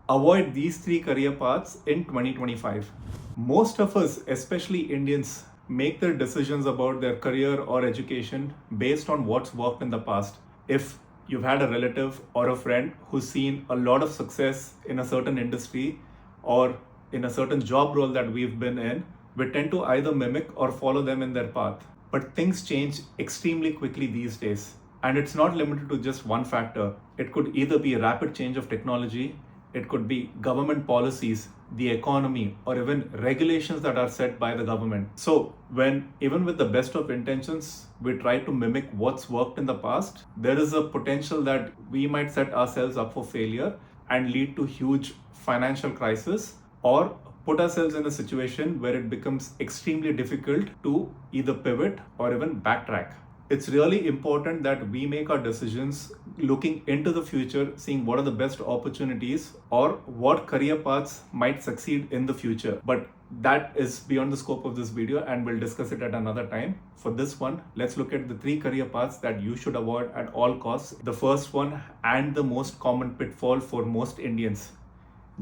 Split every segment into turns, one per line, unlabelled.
Avoid these three career paths in 2025. Most of us, especially Indians, make their decisions about their career or education based on what's worked in the past. If you've had a relative or a friend who's seen a lot of success in a certain industry or in a certain job role that we've been in, we tend to either mimic or follow them in their path. But things change extremely quickly these days. And it's not limited to just one factor. It could either be a rapid change of technology, it could be government policies, the economy, or even regulations that are set by the government. So when even with the best of intentions, we try to mimic what's worked in the past, there is a potential that we might set ourselves up for failure and lead to huge financial crisis, or put ourselves in a situation where it becomes extremely difficult to either pivot or even backtrack. It's really important that we make our decisions looking into the future, seeing what are the best opportunities or what career paths might succeed in the future. But that is beyond the scope of this video and we'll discuss it at another time. For this one, let's look at the three career paths that you should avoid at all costs. The first one, and the most common pitfall for most Indians: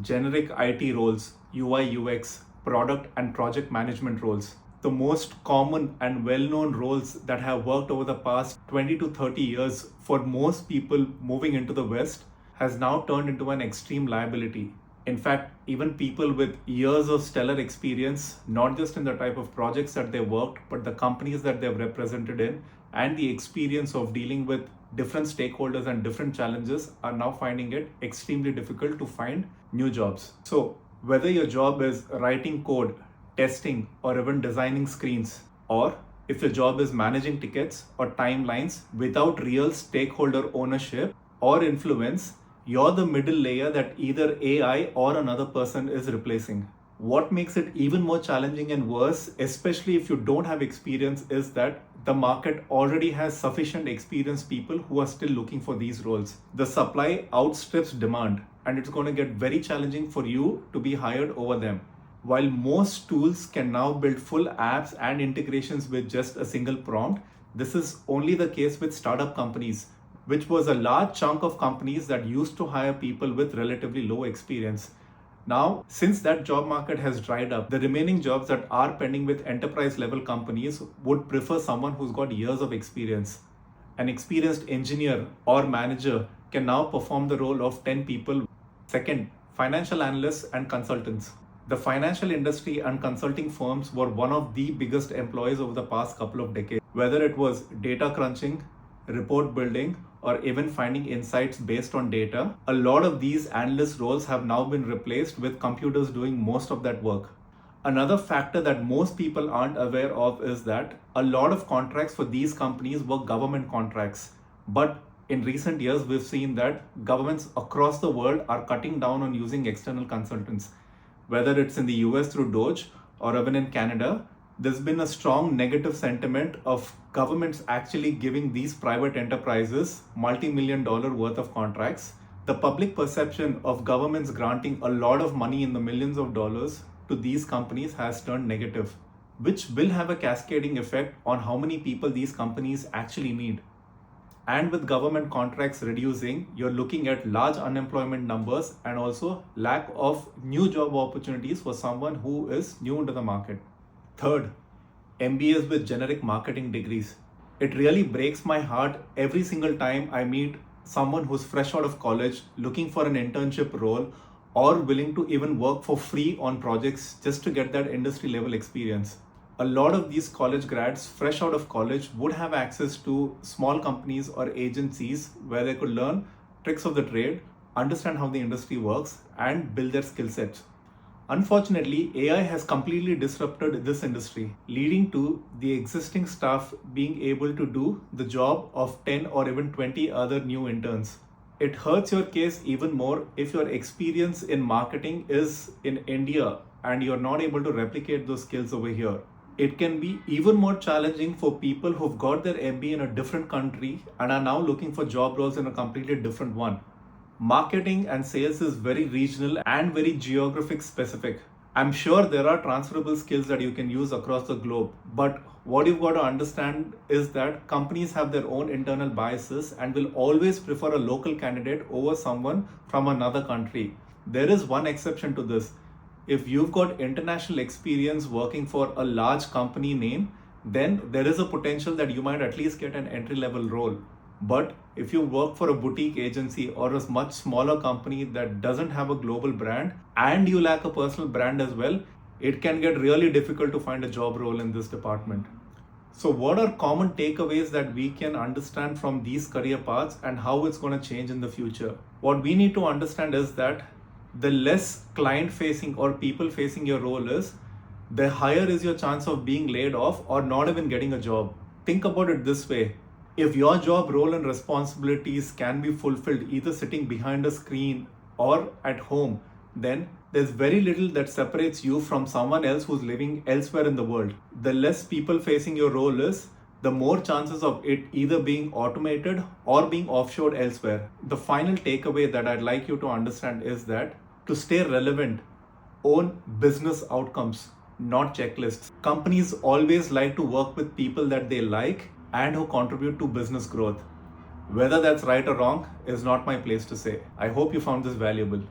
generic IT roles, UI, UX, product and project management roles. The most common and well-known roles that have worked over the past 20 to 30 years for most people moving into the West has now turned into an extreme liability. In fact, even people with years of stellar experience, not just in the type of projects that they worked, but the companies that they've represented in, and the experience of dealing with different stakeholders and different challenges, are now finding it extremely difficult to find new jobs. So whether your job is writing code, testing, or even designing screens, or if your job is managing tickets or timelines without real stakeholder ownership or influence, you're the middle layer that either AI or another person is replacing. What makes it even more challenging and worse, especially if you don't have experience, is that the market already has sufficient experienced people who are still looking for these roles. The supply outstrips demand, and it's going to get very challenging for you to be hired over them. While most tools can now build full apps and integrations with just a single prompt, this is only the case with startup companies, which was a large chunk of companies that used to hire people with relatively low experience. Now, since that job market has dried up, the remaining jobs that are pending with enterprise level companies would prefer someone who's got years of experience. An experienced engineer or manager can now perform the role of 10 people. Second, financial analysts and consultants. The financial industry and consulting firms were one of the biggest employers over the past couple of decades. Whether it was data crunching, report building, or even finding insights based on data, a lot of these analyst roles have now been replaced with computers doing most of that work. Another factor that most people aren't aware of is that a lot of contracts for these companies were government contracts. But in recent years, we've seen that governments across the world are cutting down on using external consultants. Whether it's in the US through DOGE or even in Canada, there's been a strong negative sentiment of governments actually giving these private enterprises multi-million dollar worth of contracts. The public perception of governments granting a lot of money in the millions of dollars to these companies has turned negative, which will have a cascading effect on how many people these companies actually need. And with government contracts reducing, you're looking at large unemployment numbers and also lack of new job opportunities for someone who is new into the market. Third, MBAs with generic marketing degrees. It really breaks my heart every single time I meet someone who's fresh out of college looking for an internship role or willing to even work for free on projects just to get that industry level experience. A lot of these college grads fresh out of college would have access to small companies or agencies where they could learn tricks of the trade, understand how the industry works, and build their skill sets. Unfortunately, AI has completely disrupted this industry, leading to the existing staff being able to do the job of 10 or even 20 other new interns. It hurts your case even more if your experience in marketing is in India and you're not able to replicate those skills over here. It can be even more challenging for people who've got their MBA in a different country and are now looking for job roles in a completely different one. Marketing and sales is very regional and very geographic specific. I'm sure there are transferable skills that you can use across the globe, but what you've got to understand is that companies have their own internal biases and will always prefer a local candidate over someone from another country. There is one exception to this. If you've got international experience working for a large company name, then there is a potential that you might at least get an entry level role. But if you work for a boutique agency or a much smaller company that doesn't have a global brand and you lack a personal brand as well, it can get really difficult to find a job role in this department. So what are common takeaways that we can understand from these career paths and how it's going to change in the future? What we need to understand is that the less client facing or people facing your role is, the higher is your chance of being laid off or not even getting a job. Think about it this way. If your job role and responsibilities can be fulfilled either sitting behind a screen or at home, then there's very little that separates you from someone else who's living elsewhere in the world. The less people facing your role is, the more chances of it either being automated or being offshored elsewhere. The final takeaway that I'd like you to understand is that to stay relevant, own business outcomes, not checklists. Companies always like to work with people that they like and who contribute to business growth. Whether that's right or wrong is not my place to say. I hope you found this valuable.